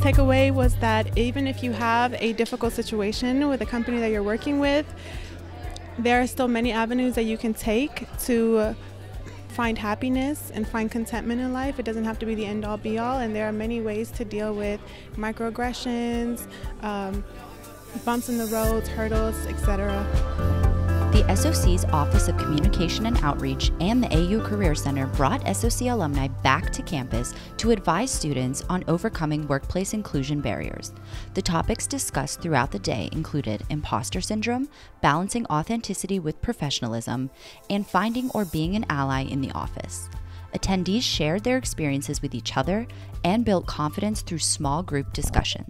biggest takeaway was that even if you have a difficult situation with a company that you're working with, there are still many avenues that you can take to find happiness and find contentment in life. It doesn't have to be the end-all be-all, and there are many ways to deal with microaggressions, bumps in the roads, hurdles, etc. The SOC's Office of Communication and Outreach and the AU Career Center brought SOC alumni back to campus to advise students on overcoming workplace inclusion barriers. The topics discussed throughout the day included imposter syndrome, balancing authenticity with professionalism, and finding or being an ally in the office. Attendees shared their experiences with each other and built confidence through small group discussions.